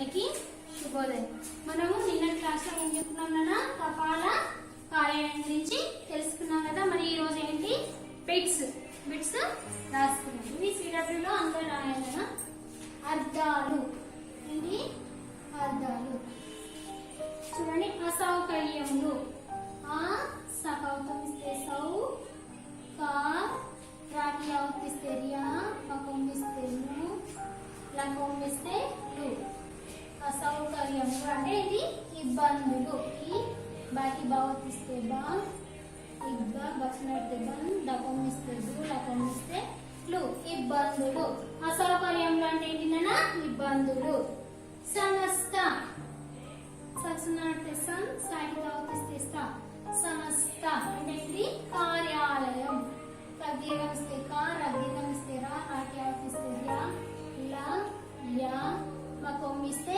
అందరికీ శుభోదయం. మనము నిన్న క్లాస్లో ఏం చెప్పుకున్నాం కదా, కపాల కార్యాలయం గురించి తెలుసుకున్నాం కదా. మరి ఈ రోజు ఏంటి, బిట్స్ రాసుకున్నాం. ఇవి సిడబ్ల్యూలో అందరూ రాయాలి కదా. అర్థాలు ఏంటి, అర్థాలు చూడండి. అసౌకర్యములు, ఆ సకౌతం ఇస్తే సౌ, కా రాకి అవుతిస్తే రియా, మకం ఇస్తే ను, లకం ఇస్తే లు. అసౌకర్యములు అంటే ఇది ఇబ్బందులు. ఈ బాకి బావతిస్తే బా, ఇబ్బా బచ్చినట్టే బన్, దకం ఇస్తే దు, లకం ఇస్తే లు. ఇబ్బందులు. అసౌకర్యములు అంటే ఏంటినా, ఇబ్బందులు. సమస్త సత్సనాటే సన్, సాకి బావతిస్తే స్థా, సమస్త అంటే ఇది కార్యాలయం. రద్దీగం ఇస్తే కా, రద్దీగం ఇస్తే రా, రాకి అవుతిస్తే ర్యా, లా, యా, మకం ఇస్తే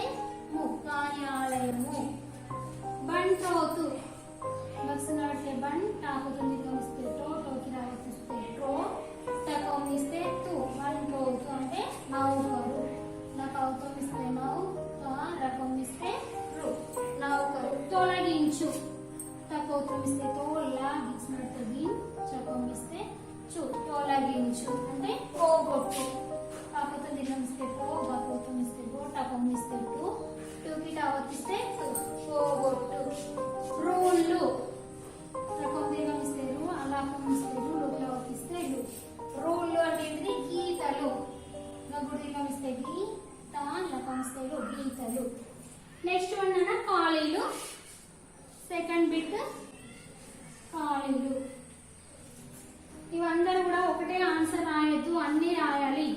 ము, కార్యాలయము. బంట్రోతు బక్సనాటే బన్, టాకుతుంది గమిస్తే టో, టోకి రావతిస్తే ట్రో, టకం ఇస్తే తు, బంట్రోతు అంటే నౌకరు. నకౌతం ఇస్తే నౌ, కా రకం ఇస్తే రు, నౌకరు. తొలగించు తకౌతం ఇస్తే తో, లా గిచ్చినట్టు గిన్, చకం ఇస్తే చు, తొలగించు అంటే పోగొట్టు. కాకపోతే దిగం ఇస్తే పో, బకౌతం ఇస్తే గో, టకం ఇస్తే టు, టూకి టావతిస్తే టు, పోగొట్టు. రూళ్ళు రకం దిగం ఇస్తే రు, అలాకం ఇస్తే రు, లోకి అవతిస్తే లు. రూళ్ళు అంటే ఏంటిది, గీతలు. గగుడు దిగం ఇస్తే గీ, తా, లకం ఇస్తే లు, గీతలు. నెక్స్ట్ వన్ అన్న ఖాళీలు. సెకండ్ బిట్ ఖాళీలు. ఇవందరూ కూడా ఒకటే ఆన్సర్ రాయొద్దు, అన్ని రాయాలి.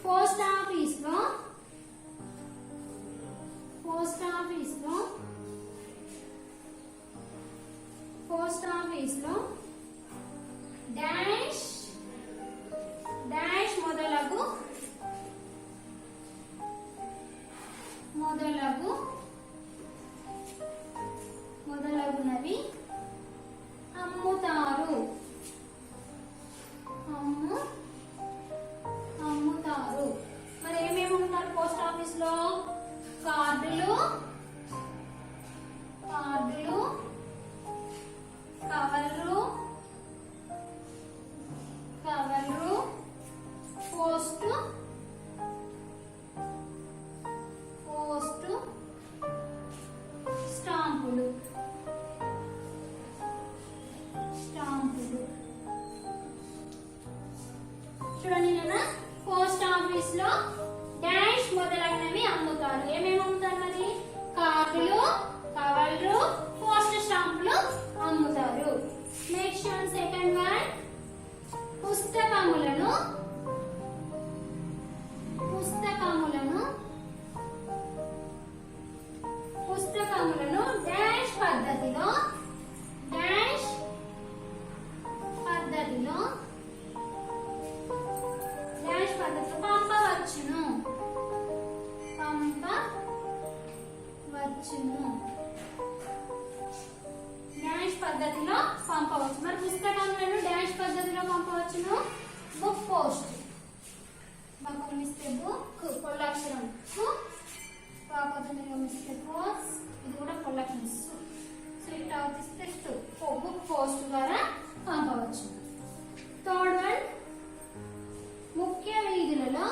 పోస్ట్ ఆఫీస్ లో డాష్ డాష్ మొదలగునవి అమ్ముతారు. అమ్ముతారు. మరి ఏమేమి అమ్ముతారు పోస్ట్ ఆఫీస్ లో? కార్డులు, కవర్లు, పోస్ట్ స్టాంపులు. చూడండి నాన్న, పోస్ట్ ఆఫీస్ లో డాష్ మొదలైనవి అమ్ముతారు. ఏమేమి అమ్ముతారు మరి? కార్డులు, కవర్లు, పోస్ట్ స్టాంపులు అమ్ముతారు. నెక్స్ట్ వన్, సెకండ్ వన్, పుస్తకములను డాష్ పద్ధతిలో పంపవచ్చును. డాష్ పద్ధతిలో పంపవచ్చు. మరి పుస్తకములను డాష్ పద్ధతిలో పంపవచ్చును. బుక్ పోస్ట్, బకం ఇస్తే బుక్, పొల్లక్షరం కు, పాపం ఇస్తే పోస్ట్, ఇది కూడా పొల్లక్షరం సు, ఇట్లా అవుతిస్తే టు, బుక్ పోస్ట్ ద్వారా పంపవచ్చు. థర్డ్ వన్, ముఖ్య వీధులలో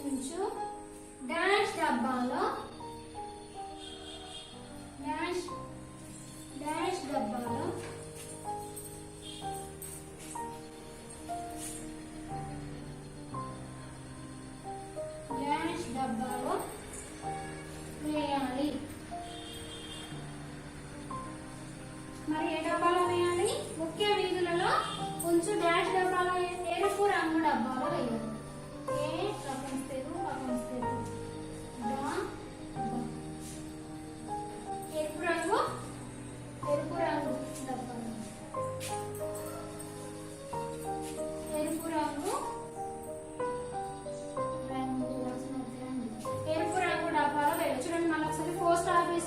ఉంచు డాష్ డబ్బాలో వేయాలి. మరి ఏ డబ్బాలో వేయాలి? ముఖ్య వీధులలో ఉంచు డాష్ డబ్బాలో, ఎరుపు రంగు డబ్బాలో వేయాలి. ఏ రకం ఇస్తే దా,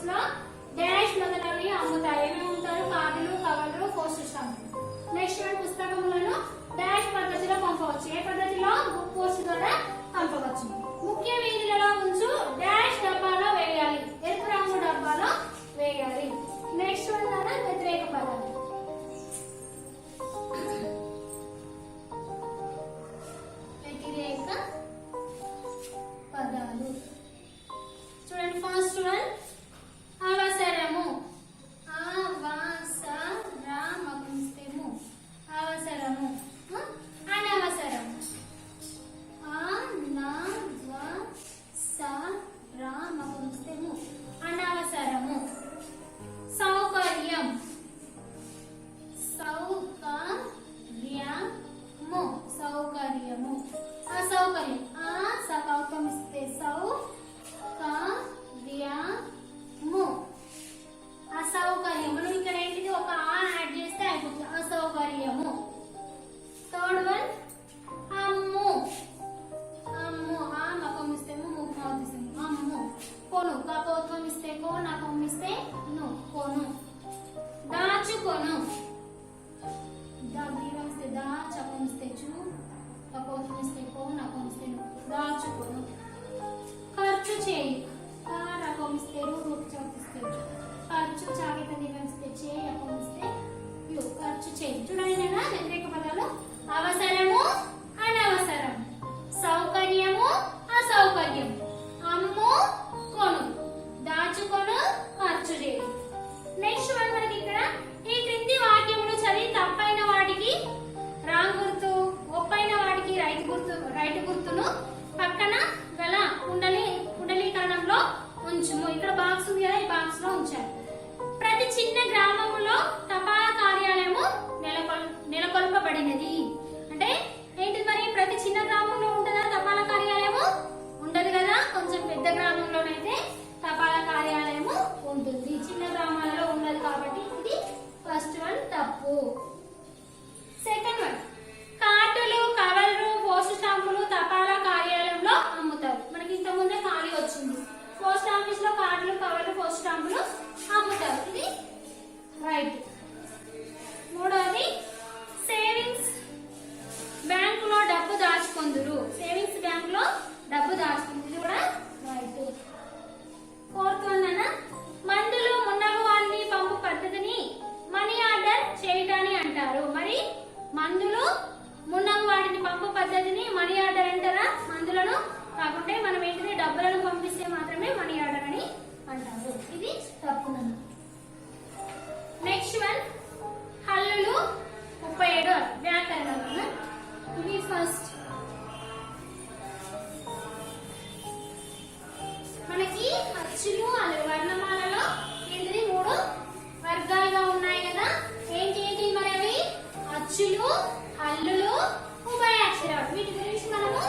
ఆఫీస్ లో డాష్ మొదలైనవి అమ్ముతారు. ఏమేమి అమ్ముతారు? కార్డులు, కవర్లు, పోస్టల్ స్టాంపులు. నెక్స్ట్ వన్ పుస్తకములను డాష్ పద్ధతిలో పంపవచ్చు. ఏ పద్ధతిలో? బుక్ పోస్ట్ ద్వారా పంపవచ్చు. ముఖ్య వీధులలో ఉంచు డాష్ డబ్బాలో వేయాలి. ఎరుపు రంగు డబ్బాలో వేయాలి. నెక్స్ట్ వన్ ద్వారా వ్యతిరేక పదాలు. వ్యతిరేక పదాలు చూడండి. ఫస్ట్ వన్ అవసరము. అవసరము. అవసరము. అనవసరము. అనవసరము. అనవసరము. సౌకర్యం. సౌకర్యము. సౌకర్యము. అసౌకర్యం. సకౌతం ఇస్తే సౌకర్యము. అసౌకర్యం. మనం ఇక్కడ ఏంటిది? ఒక యాడ్ చేస్తే అయిపోతుంది. అసౌకర్యము. థర్డ్ వన్ అమ్ము. అమ్ము. మకం ఇస్తే ముఖం ఇస్తాము. అమ్ము. కొను. కపోత్వం ఇస్తే కో, నకం ఇస్తే ను. కొను. దాచుకొను. దీవం ఇస్తే దా, చకం ఇస్తే చు, కపోత్వం ఇస్తే కో, నకం ఇస్తే ను. దాచుకొను. ఖర్చు చేయి. రకం ఇస్తే రు, చౌకిస్తే చు. ఖర్చు చాకిత దీవం ఇస్తే చే, యకం ఇస్తే యు. ఖర్చు చేయి. చూడండి నేను వ్యతిరేక పదాలు. అవసరము, అనవసరం. సౌకర్యము, అసౌకర్యం. అమ్ము, కొను. దాచుకొను, ఖర్చు చేయి. నెక్స్ట్ వన్ మనకి ఇక్కడ ఈ క్రింది వాక్యములు చదివి తప్పైన వాటికి రాంగ్ గుర్తు, ఒప్పైన వాటికి రైట్ గుర్తును పక్కన గల కుండలీకరణంలో ఉంచుము. ఇక్కడ బాక్స్ ఉంది కదా, ఈ బాక్స్ లో ఉంచారు. ప్రతి చిన్న గ్రామములో తపాలా కార్యాలయము నెలకొల్పబడినది. అంటే ఏంటిది మరి? ప్రతి చిన్న గ్రామంలో ఉంటుందా తపాలా కార్యాలయము? ఉండదు కదా. కొంచెం పెద్ద గ్రామంలోనైతే తపాలా కార్యాలయము ఉంటుంది. చిన్న గ్రామాలలో ఉండదు కాబట్టి ఇది ఫస్ట్ వన్ తప్పు. సెకండ్ వన్ కార్డులు, కవర్లు, పోస్ట్ స్టాంపులు తపాలా కార్యాలయంలో అమ్ముతారు. మనకి ఇంత ముందే ఖాళీ వచ్చింది. పోస్ట్ ఆఫీస్ లో కార్డులు, కవర్లు, పోస్ట్ స్టాంపులు అమ్ముతారు. ఇది రైట్. మూడవది సేవింగ్స్ బ్యాంక్ లో డబ్బు దాచుకొందురు. సేవింగ్స్ బ్యాంక్ లో డబ్బు దాచుకుంది. ఇది కూడా రైట్. ఫోర్త్ వన్ అన్న మందులు మున్నగు వారిని పంపు పద్ధతిని మనీ ఆర్డర్ చేయటాన్ని అంటారు. మరి మందులు మున్నగు వాటిని పంపు పద్ధతిని మనీ ఆర్డర్ అంటారా? మందులను కాకుంటే మనం ఏంటిది డబ్బులను పంపిస్తే మాత్రమే మనీ ఆర్డర్ అని అంటారు. ఇది తప్పునన్న. నెక్స్ట్ వన్ హల్లులు 37 వ్యాకరణం. ఇది ఫస్ట్ మనకి అచ్చులు వర్ణమాలలో ఏంటిది 3 వర్గాలుగా ఉన్నాయి కదా. ఏంటి మరి అవి? అచ్చులు, హల్లులు, ఉభయాక్షరాలు. వీటి గురించి మనము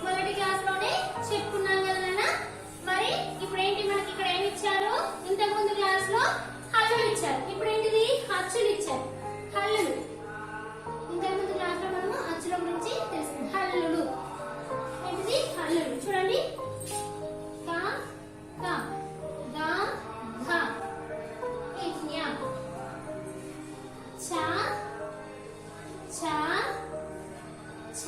మొదటి క్లాస్ లోనే చెప్పుకున్నాం కదా. మరి ఇప్పుడు ఏంటి మనకి ఇక్కడ ఏమి ఇచ్చారు? ఇంతకు ముందు క్లాస్ లో హల్లులు ఇచ్చారు. ఇప్పుడు ఏంటిది? అచ్చులు ఇచ్చారు. హల్లులు. ఇంతకు ముందు క్లాస్ లో మనము అచ్చుల గురించి తెలుసుకున్నాం. హల్లులు ఏంటిది? హల్లులు చూడండి. క క గ ఘ ఇజ్ఞ చ ఛ ఛ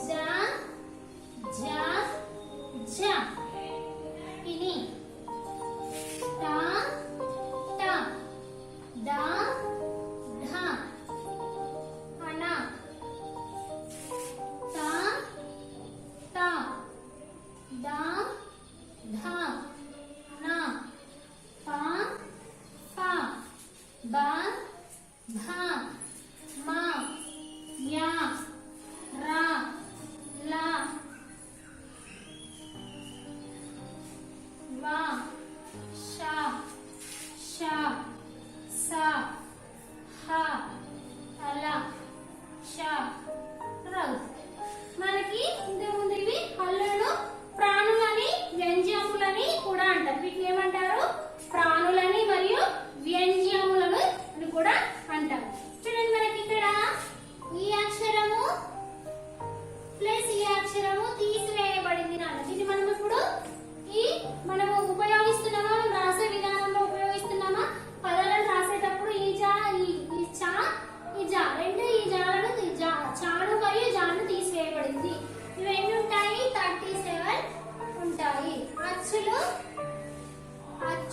జ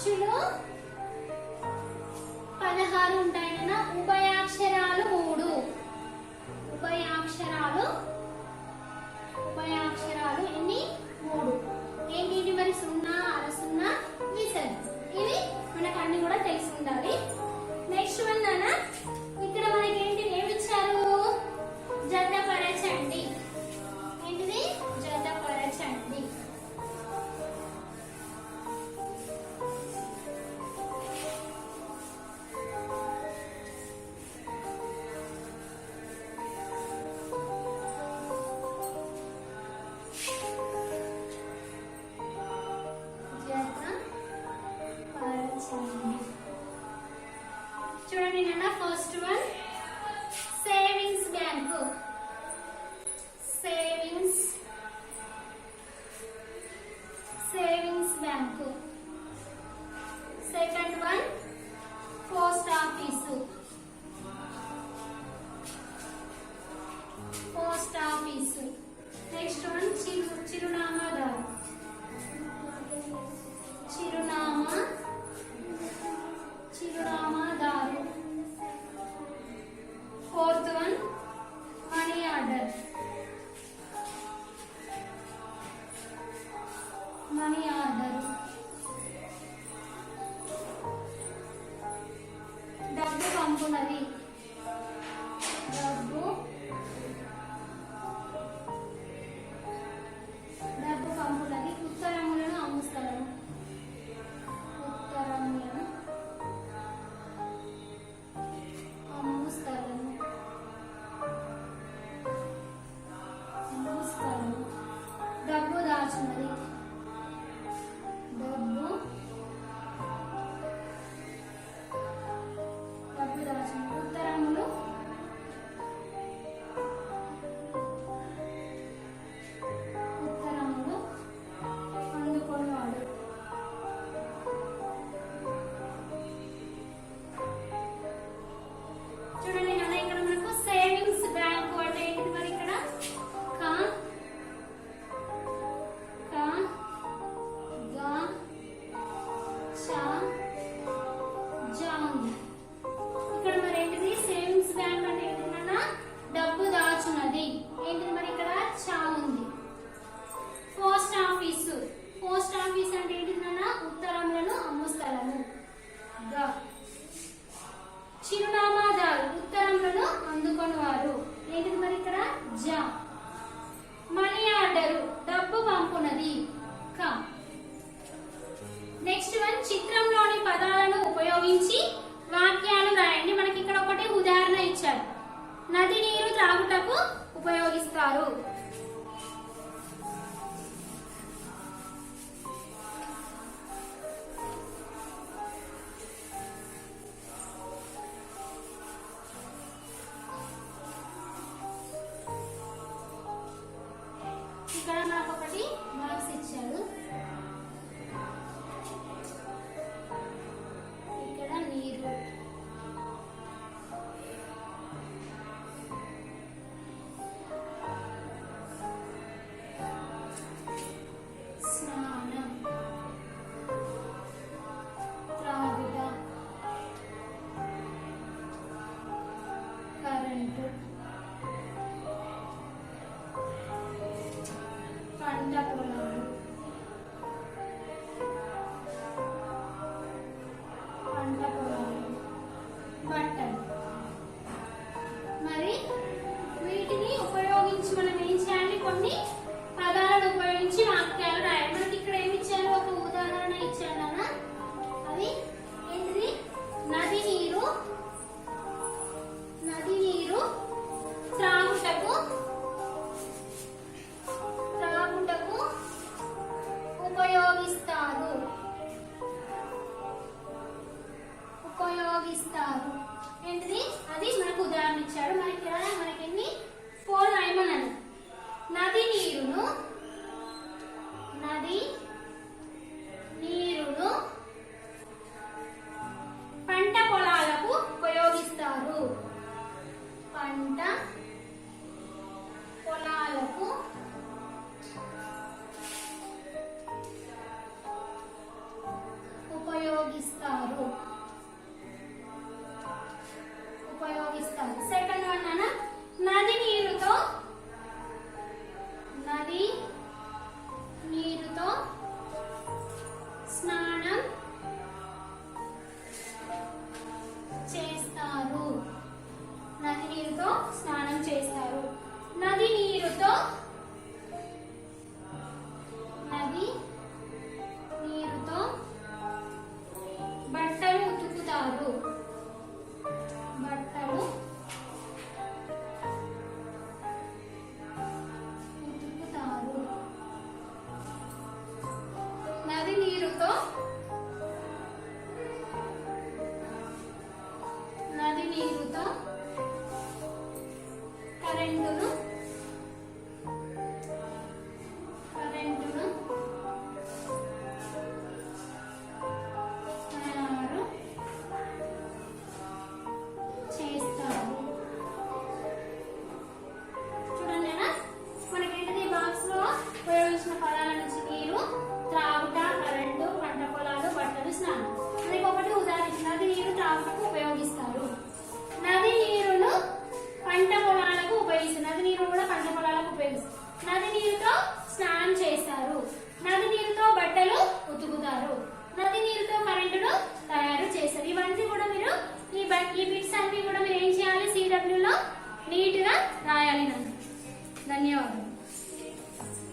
అచ్చులు 16 ఉంటాయి కదా, ఉభయాక్షరాలు 3. ఉభయాక్షరాలు ఎన్ని? 3. ఏంటి మరి? 0, అర 0, విసర్గ. ఇవి మనకు అన్ని కూడా తెలిసి ఉండాలి. నెక్స్ట్ వన్ నాన్న, ఇక్కడ మనకి ఏంటి ఏమి ఇచ్చారు? జతపరచండి. ఏంటిది? జతపరచండి. చూడండి నాన్న, first one savings bank. Savings bank. Second one post office. Next one చిరునామాదారు. చిరునామాదారు. Fourth one money order. డబ్బు పంపునది. ఉత్తరములను అమ్ము స్థలము. డబ్బు దాచున్నది. ఉత్తరములు అందుకున్నాడు. చూడండి నాన్న, ఇక్కడ మనకు సేవింగ్స్ బ్యాంకు అంటే ఏంటిది మరి? ఇక్కడ ఇక్కడ మరి ఏంటిది? సేవింగ్స్ బ్యాంక్ అంటే ఏంటిది నాన్న? డబ్బు దాచున్నది. ఏంటిది మరి? ఇక్కడ చా ఉంది. పోస్ట్ ఆఫీసు అంటే ఏంటిది నాన్న? ఉత్తరములను అమ్ము స్థలము. చిరునామాదారు ఉత్తరములను అందుకొని వారు. ఏంటిది మరి? ఇక్కడ జ. మనీ ఆర్డరు డబ్బు పంపునది. క. నెక్స్ట్ వన్ చిత్రంలోని పదాలను ఉపయోగించి వాక్యాలు రాయండి. మనకి ఇక్కడ ఒకటి ఉదాహరణ ఇచ్చారు. నది నీరు త్రాగుటకు ఉపయోగిస్తారు. ఇక్కడ నాకు ఒకటి బాక్స్ ఇచ్చారు. ఇక్కడ నీరు, స్నానం, త్రాగుట, కరెంటు, పంట పొలాలు, బట్టలు. మరి వీటిని ఉపయోగించి మనం ఏం చేయాలి? కొన్ని పదాలను ఉపయోగించి వాక్యాలు రాయాలి. మనకి ఇక్కడ ఏమి ఇచ్చారు? ఒక ఉదాహరణ ఇచ్చారు అన్న. అది ఏంటిది? నది నీరు త్రాగుటకు ఉపయోగిస్తారు. ఏంటిది? అది మనకు ఉదాహరణ ఇచ్చాడు. మనకి ఎన్ని 4 రాయమన్నాను. నది నీరును పంట పొలాలకు ఉపయోగిస్తారు. పంట పొలాలకు ఉపయోగిస్తారు. నీరుతో